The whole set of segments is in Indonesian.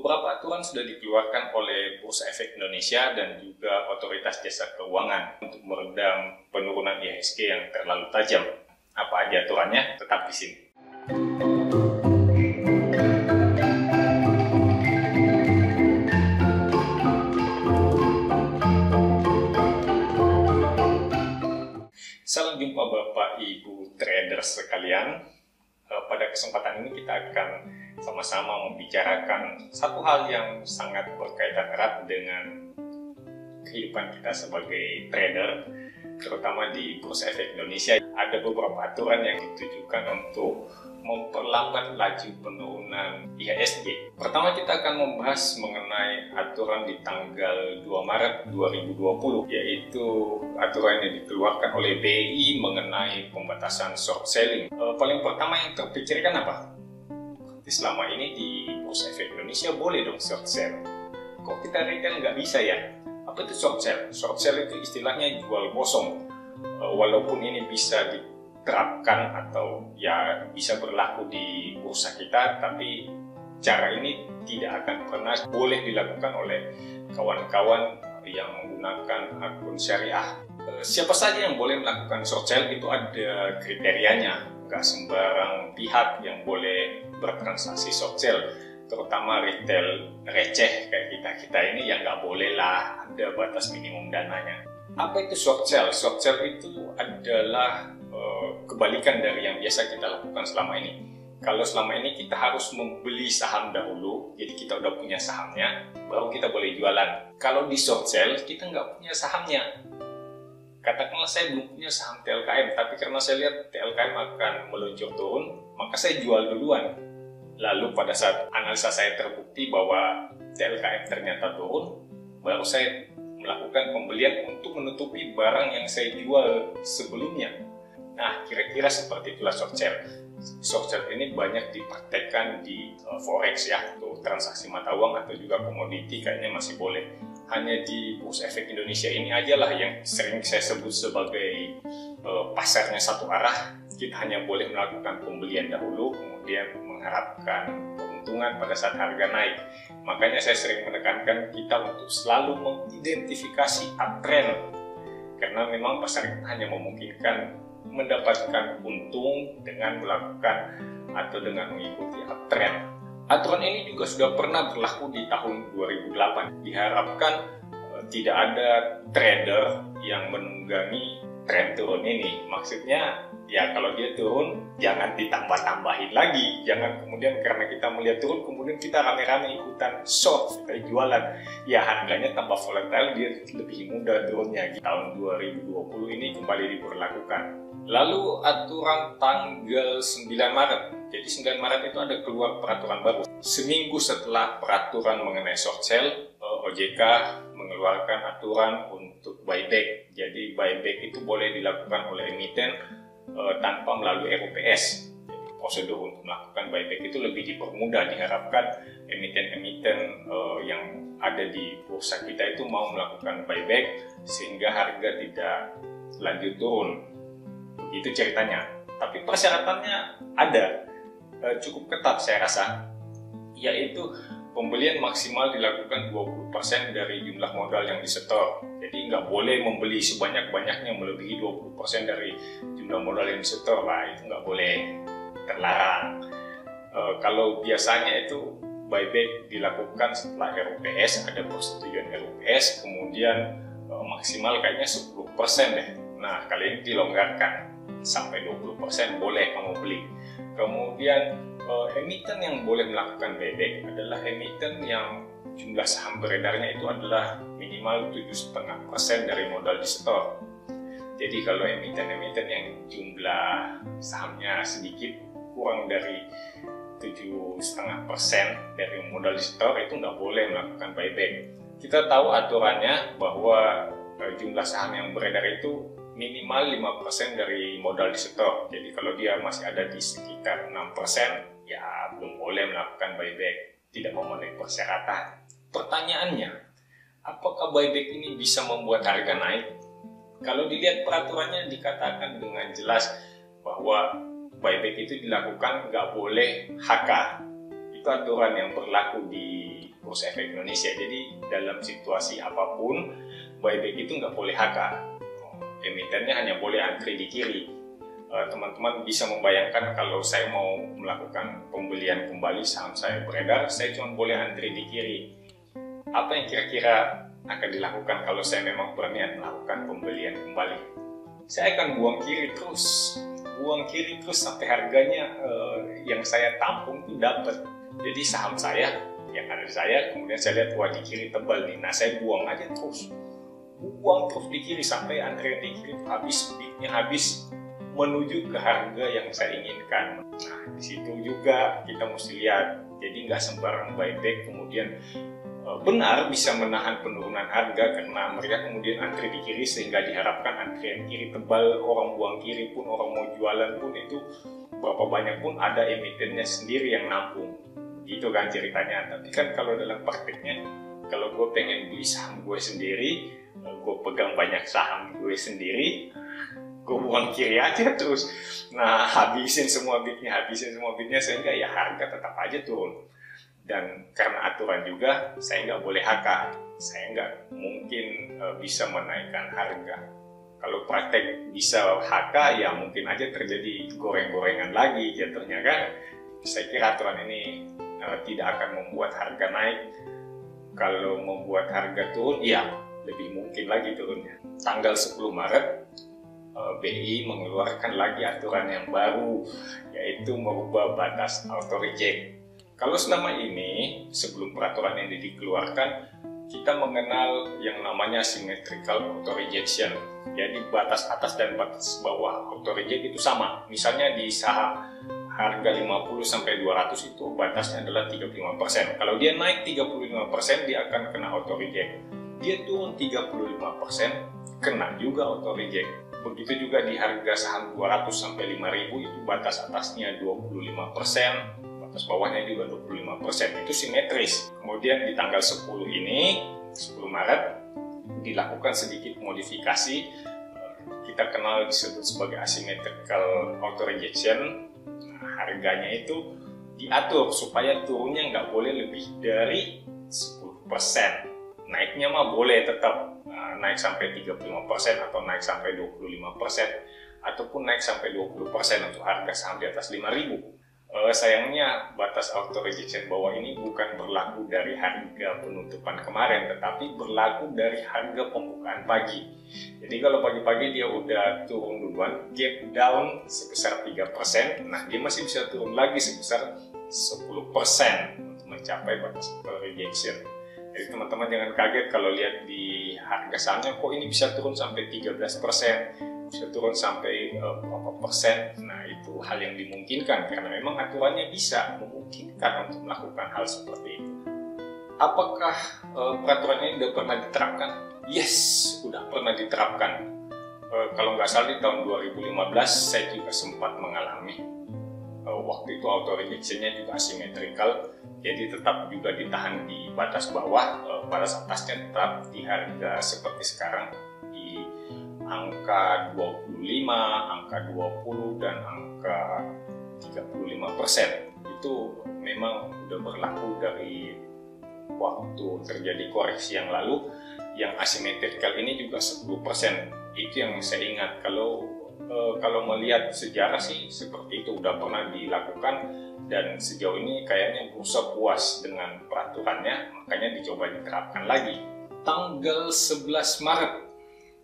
Beberapa aturan sudah dikeluarkan oleh Bursa Efek Indonesia dan juga Otoritas Jasa Keuangan untuk meredam penurunan IHSG yang terlalu tajam. Apa aja aturannya? Tetap di sini. Salam jumpa Bapak Ibu traders sekalian. Pada kesempatan ini kita akan sama-sama membicarakan satu hal yang sangat berkaitan erat dengan kehidupan kita sebagai trader, terutama di Bursa Efek Indonesia. Ada beberapa aturan yang ditujukan untuk memperlambat laju penurunan IHSG. Pertama, kita akan membahas mengenai aturan di tanggal 2 Maret 2020, yaitu aturan yang dikeluarkan oleh BI mengenai pembatasan short selling. Paling pertama yang terpikirkan apa? Selama ini di Bursa Efek Indonesia boleh dong short sell. Kok kita retail nggak bisa ya? Apa itu short sell? Short sell itu istilahnya jual kosong. Walaupun ini bisa diterapkan atau ya bisa berlaku di bursa kita, tapi cara ini tidak akan pernah boleh dilakukan oleh kawan-kawan yang menggunakan akun syariah. Siapa saja yang boleh melakukan short sell itu ada kriterianya. Nggak sembarang pihak yang boleh bertransaksi short sell, terutama retail receh kayak kita ini yang nggak boleh lah, ada batas minimum dananya. Apa itu short sell? Short sell itu adalah kebalikan dari yang biasa kita lakukan selama ini. Kalau selama ini kita harus membeli saham dahulu, jadi kita udah punya sahamnya, baru kita boleh jualan. Kalau di short sell kita nggak punya sahamnya. Katakanlah saya belum punya saham TLKM, tapi karena saya lihat TLKM akan meluncur turun, maka saya jual duluan. Lalu pada saat analisa saya terbukti bahwa TLKM ternyata turun, baru saya melakukan pembelian untuk menutupi barang yang saya jual sebelumnya. Nah, kira-kira seperti itulah short sell. Short sell ini banyak dipraktekkan di forex ya, untuk transaksi mata uang atau juga komoditi kayaknya masih boleh. Hanya di Bursa Efek Indonesia ini aja lah yang sering saya sebut sebagai pasarnya satu arah. Kita hanya boleh melakukan pembelian dahulu, kemudian mengharapkan keuntungan pada saat harga naik. Makanya saya sering menekankan kita untuk selalu mengidentifikasi uptrend, karena memang pasar kita hanya memungkinkan mendapatkan untung dengan melakukan atau dengan mengikuti uptrend. Aturan ini juga sudah pernah berlaku di tahun 2008. Diharapkan tidak ada trader yang menunggangi tren turun ini. Maksudnya ya kalau dia turun jangan ditambah-tambahin lagi. Jangan kemudian karena kita melihat turun kemudian kita rame-rame ikutan short, kita jualan. Ya harganya tambah volatile, dia lebih mudah turunnya. Di tahun 2020 ini kembali diberlakukan. Lalu aturan tanggal 9 Maret. Jadi 9 Maret itu ada keluar peraturan baru. Seminggu setelah peraturan mengenai short sell, OJK mengeluarkan aturan untuk buyback. Jadi buyback itu boleh dilakukan oleh emiten tanpa melalui RUPS. Jadi prosedur untuk melakukan buyback itu lebih dipermudah. Diharapkan emiten-emiten yang ada di bursa kita itu mau melakukan buyback sehingga harga tidak lanjut turun. Begitu ceritanya. Tapi persyaratannya ada, cukup ketat saya rasa, yaitu pembelian maksimal dilakukan 20% dari jumlah modal yang disetor. Jadi nggak boleh membeli sebanyak-banyaknya melebihi 20% dari jumlah modal yang disetor. Lah itu nggak boleh, terlarang. Kalau biasanya itu buyback dilakukan setelah RUPS, ada persetujuan RUPS, kemudian maksimal kayaknya 10% deh. Nah kali ini dilonggarkan sampai 20% boleh kamu beli. Kemudian emiten yang boleh melakukan buyback adalah emiten yang jumlah saham beredarnya itu adalah minimal 7,5% dari modal disetor. Jadi kalau emiten-emiten yang jumlah sahamnya sedikit, kurang dari 7,5% dari modal disetor, itu nggak boleh melakukan buyback. Kita tahu aturannya bahwa jumlah saham yang beredar itu minimal 5% dari modal disetor. Jadi kalau dia masih ada di sekitar 6%, ya belum boleh melakukan buyback, tidak memenuhi persyaratan. Pertanyaannya, apakah buyback ini bisa membuat harga naik? Kalau dilihat peraturannya dikatakan dengan jelas bahwa buyback itu dilakukan nggak boleh HK. Itu itu aturan yang berlaku di Bursa Efek Indonesia. Jadi dalam situasi apapun, buyback itu nggak boleh HK. Emitennya hanya boleh antri di kiri. Teman-teman bisa membayangkan kalau saya mau melakukan pembelian kembali saham saya beredar, saya cuma boleh antri di kiri. Apa yang kira-kira akan dilakukan kalau saya memang berniat melakukan pembelian kembali? Saya akan buang kiri terus sampai harganya yang saya tampung itu dapat. Jadi saham saya yang ada di saya, kemudian saya lihat wah di kiri tebal nih, nah saya buang terus di kiri sampai antrian di kiri habis, bidnya habis menuju ke harga yang saya inginkan. Nah di situ juga kita mesti lihat, jadi nggak sembarang buyback kemudian benar bisa menahan penurunan harga karena mereka kemudian antri di kiri sehingga diharapkan antrian kiri tebal, orang buang kiri pun, orang mau jualan pun itu berapa banyak pun ada emitennya sendiri yang nampung. Gitu kan ceritanya. Tapi kan kalau dalam prakteknya, kalau gue pengen beli saham gue sendiri, gue pegang banyak saham gue sendiri, gue buang kiri aja terus. Nah habisin semua bitnya sehingga ya harga tetap aja turun. Dan karena aturan juga, saya nggak boleh HK, saya nggak mungkin bisa menaikkan harga. Kalau praktek bisa HK, ya mungkin aja terjadi goreng-gorengan lagi jatuhnya kan. Saya kira aturan ini tidak akan membuat harga naik. Kalau membuat harga turun, ya lebih mungkin lagi turunnya. Tanggal 10 Maret, BI mengeluarkan lagi aturan yang baru, yaitu merubah batas auto reject. Kalau selama ini, sebelum peraturan ini dikeluarkan, kita mengenal yang namanya symmetrical auto rejection. Jadi batas atas dan batas bawah auto reject itu sama. Misalnya di saham harga 50 sampai 200 itu batasnya adalah 35%. Kalau dia naik 35%, dia akan kena auto reject. Dia turun 35%, kena juga auto reject. Begitu juga di harga saham 200 sampai 5.000 itu batas atasnya 25%. Batas bawahnya juga 25%, itu simetris. Kemudian di tanggal 10 ini, 10 Maret, dilakukan sedikit modifikasi, kita kenal disebut sebagai asymmetrical auto rejection. Nah, harganya itu diatur supaya turunnya nggak boleh lebih dari 10%. Naiknya mah boleh tetap naik sampai 35% atau naik sampai 25%, ataupun naik sampai 20% untuk harga saham di atas 5.000. Sayangnya batas auto rejection bawah ini bukan berlaku dari harga penutupan kemarin, tetapi berlaku dari harga pembukaan pagi. Jadi kalau pagi-pagi dia udah turun duluan, gap down sebesar 3%, nah dia masih bisa turun lagi sebesar 10% untuk mencapai batas auto rejection. Jadi teman-teman jangan kaget kalau lihat di harga sahamnya kok ini bisa turun sampai 13%. Bisa turun sampai berapa persen. Nah itu hal yang dimungkinkan karena memang aturannya bisa memungkinkan untuk melakukan hal seperti itu. Apakah peraturan ini sudah pernah diterapkan? Yes, sudah pernah diterapkan. Kalau nggak salah di tahun 2015 saya juga sempat mengalami. Waktu itu auto rejectionnya juga asimetrikal, jadi tetap juga ditahan di batas bawah, batas atasnya tetap di harga seperti sekarang di angka 25, angka 20, dan angka 35%. Itu memang sudah berlaku dari waktu terjadi koreksi yang lalu. Yang asimetrikal ini juga 10%. Itu yang saya ingat. Kalau melihat sejarah sih seperti itu udah pernah dilakukan, dan sejauh ini kayaknya bursa puas dengan peraturannya, makanya dicoba diterapkan lagi. Tanggal 11 Maret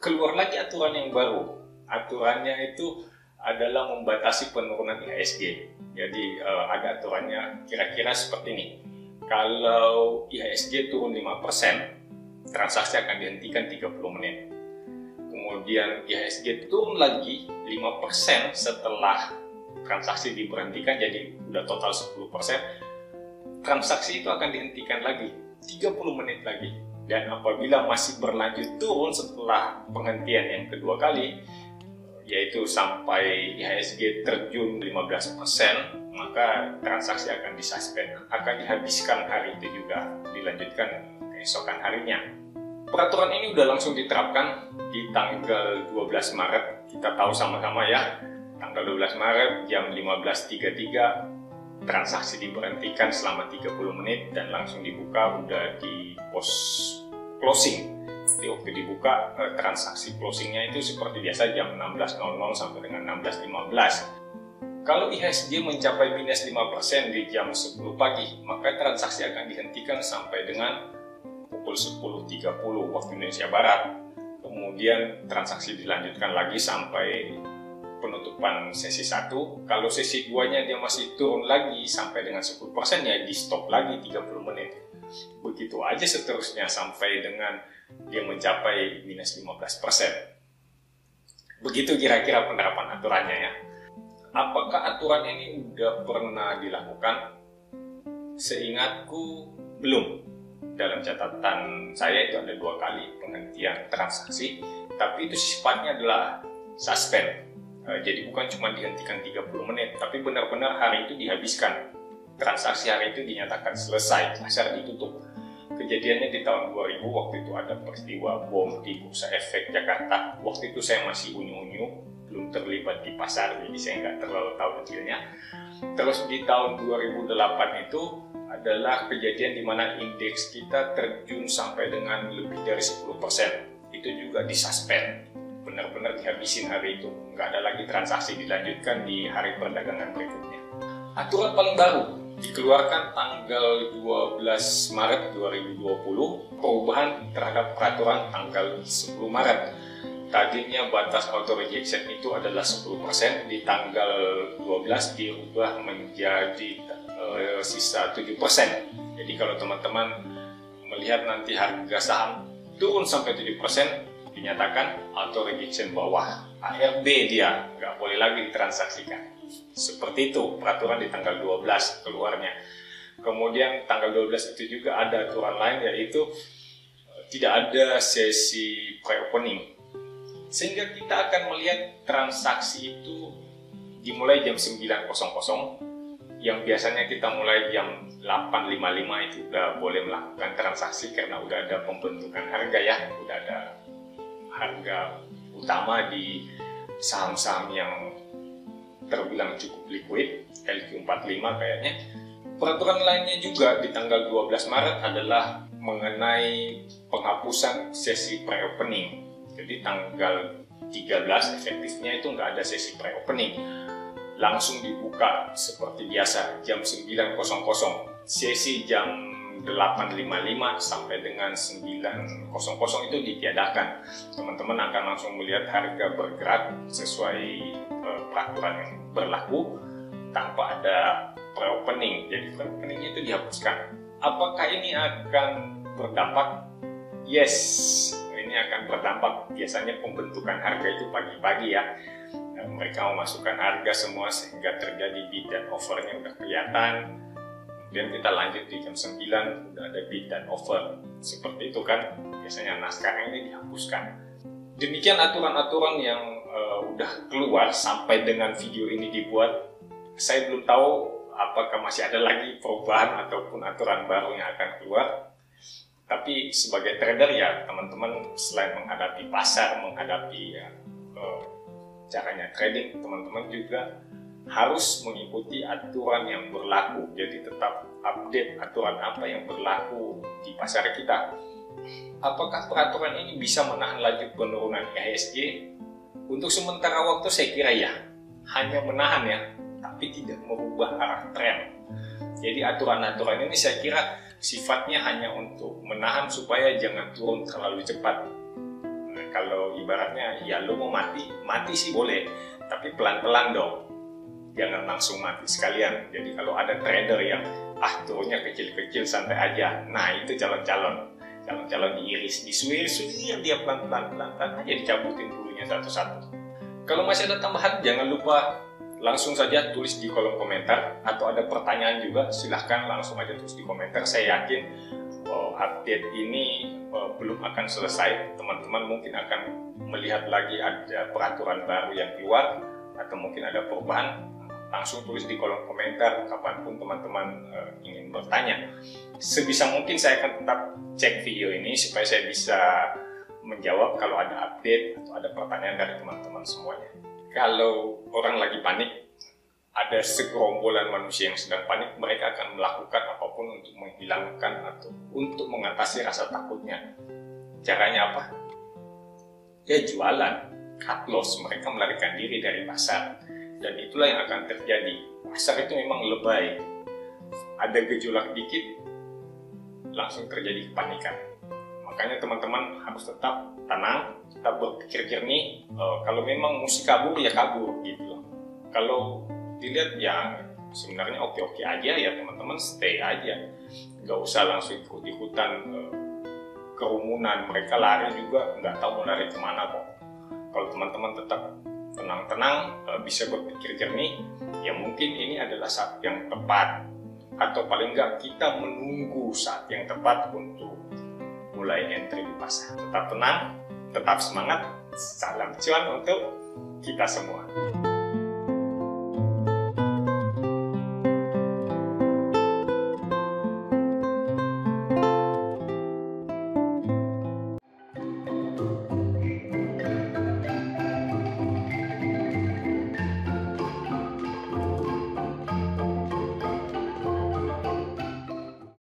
keluar lagi aturan yang baru. Aturannya itu adalah membatasi penurunan IHSG. Jadi ada aturannya kira-kira seperti ini. Kalau IHSG turun 5%, transaksi akan dihentikan 30 menit. Kemudian IHSG turun lagi 5% setelah transaksi diberhentikan, jadi udah total 10%. Transaksi itu akan dihentikan lagi 30 menit lagi. Dan apabila masih berlanjut turun setelah penghentian yang kedua kali, yaitu sampai IHSG terjun 15%, maka transaksi akan disuspend, akan dihabiskan hari itu juga, dilanjutkan keesokan harinya. Peraturan ini udah langsung diterapkan di tanggal 12 Maret. Kita tahu sama-sama ya, tanggal 12 Maret jam 15.33 transaksi diberhentikan selama 30 menit dan langsung dibuka udah di pos closing. Jadi waktu dibuka transaksi closingnya itu seperti biasa jam 16.00 sampai dengan 16.15. Kalau IHSG mencapai minus 5% di jam 10 pagi, maka transaksi akan dihentikan sampai dengan pukul 10.30 waktu Indonesia Barat. Kemudian transaksi dilanjutkan lagi sampai penutupan sesi 1. Kalau sesi 2-nya dia masih turun lagi sampai dengan 10%, ya di stop lagi 30 menit. Begitu aja seterusnya sampai dengan dia mencapai minus 15%. Begitu kira-kira penerapan aturannya ya. Apakah aturan ini udah pernah dilakukan? Seingatku belum. Dalam catatan saya itu ada 2 kali penghentian transaksi, tapi itu sifatnya adalah suspend. Jadi bukan cuma dihentikan 30 menit, tapi benar-benar hari itu dihabiskan. Transaksi hari itu dinyatakan selesai, pasar ditutup. Kejadiannya di tahun 2000, waktu itu ada peristiwa bom di Bursa Efek Jakarta. Waktu itu saya masih unyu-unyu, belum terlibat di pasar, jadi saya nggak terlalu tahu detailnya. Terus di tahun 2008 itu adalah kejadian di mana indeks kita terjun sampai dengan lebih dari 10%. Itu juga disuspend. Benar-benar dihabisin hari itu, nggak ada lagi transaksi dilanjutkan di hari perdagangan berikutnya. Aturan paling baru dikeluarkan tanggal 12 Maret 2020, perubahan terhadap peraturan tanggal 10 Maret. Tadinya batas auto rejection itu adalah 10%, di tanggal 12 dirubah menjadi sisa 7%. Jadi kalau teman-teman melihat nanti harga saham turun sampai 7%, dinyatakan auto rejection bawah, ARB dia, nggak boleh lagi ditransaksikan. Seperti itu peraturan di tanggal 12 keluarnya. Kemudian tanggal 12 itu juga ada aturan lain, yaitu tidak ada sesi pre-opening. Sehingga kita akan melihat transaksi itu dimulai jam 9.00, yang biasanya kita mulai jam 8.55 itu udah boleh melakukan transaksi karena udah ada pembentukan harga ya, udah ada harga utama di saham-saham yang terbilang cukup liquid, LQ45 kayaknya. Peraturan lainnya juga di tanggal 12 Maret adalah mengenai penghapusan sesi pre-opening. Jadi tanggal 13 efektifnya itu nggak ada sesi pre-opening. Langsung dibuka seperti biasa jam 9.00. Sesi jam 8.55 sampai dengan 9.00 itu ditiadakan. Teman-teman akan langsung melihat harga bergerak sesuai peraturan yang berlaku tanpa ada pre-opening. Jadi pre-openingnya itu dihapuskan. Apakah ini akan berdampak? Yes, ini akan berdampak. Biasanya pembentukan harga itu pagi-pagi ya. Mereka memasukkan harga semua sehingga terjadi bid dan offernya udah kelihatan. Kemudian kita lanjut di jam 9 udah ada bid dan offer. Seperti itu kan biasanya. Nah sekarang ini dihapuskan. Demikian aturan-aturan yang udah keluar sampai dengan video ini dibuat. Saya belum tahu apakah masih ada lagi perubahan ataupun aturan baru yang akan keluar. Tapi sebagai trader ya teman-teman, selain menghadapi pasar, menghadapi caranya trading, teman-teman juga harus mengikuti aturan yang berlaku. Jadi tetap update aturan apa yang berlaku di pasar kita. Apakah peraturan ini bisa menahan laju penurunan IHSG? Untuk sementara waktu saya kira ya, hanya menahan ya, tapi tidak merubah arah tren. Jadi aturan-aturan ini saya kira sifatnya hanya untuk menahan supaya jangan turun terlalu cepat. Kalau ibaratnya ya lo mau mati sih boleh, tapi pelan-pelan dong, jangan langsung mati sekalian. Jadi kalau ada trader yang turunnya kecil-kecil santai aja, nah itu calon-calon diiris, disuir-suir dia pelan-pelan aja, dicabutin bulunya satu-satu. Kalau masih ada tambahan jangan lupa langsung saja tulis di kolom komentar, atau ada pertanyaan juga silahkan langsung aja tulis di komentar. Saya yakin update ini belum akan selesai. Teman-teman mungkin akan melihat lagi ada peraturan baru yang keluar atau mungkin ada perubahan. Langsung tulis di kolom komentar kapanpun teman-teman ingin bertanya. Sebisa mungkin saya akan tetap cek video ini supaya saya bisa menjawab kalau ada update atau ada pertanyaan dari teman-teman semuanya. Kalau orang lagi panik ada segerombolan manusia yang sedang panik, mereka akan melakukan apapun untuk menghilangkan atau untuk mengatasi rasa takutnya. Caranya apa? Ya jualan, cut loss, mereka melarikan diri dari pasar. Dan itulah yang akan terjadi. Pasar itu memang lebay. Ada gejolak dikit, langsung terjadi kepanikan. Makanya teman-teman harus tetap tenang, tetap berpikir jernih. Kalau memang mesti kabur, ya kabur gitu loh. Kalau dilihat ya sebenarnya oke-oke aja, ya teman-teman stay aja. Gak usah langsung ikut-ikutan kerumunan. Mereka lari juga nggak tahu mau lari kemana kok. Kalau teman-teman tetap tenang-tenang, bisa berpikir jernih, ya mungkin ini adalah saat yang tepat. Atau paling nggak kita menunggu saat yang tepat untuk mulai entry di pasar. Tetap tenang, tetap semangat, salam cuan untuk kita semua.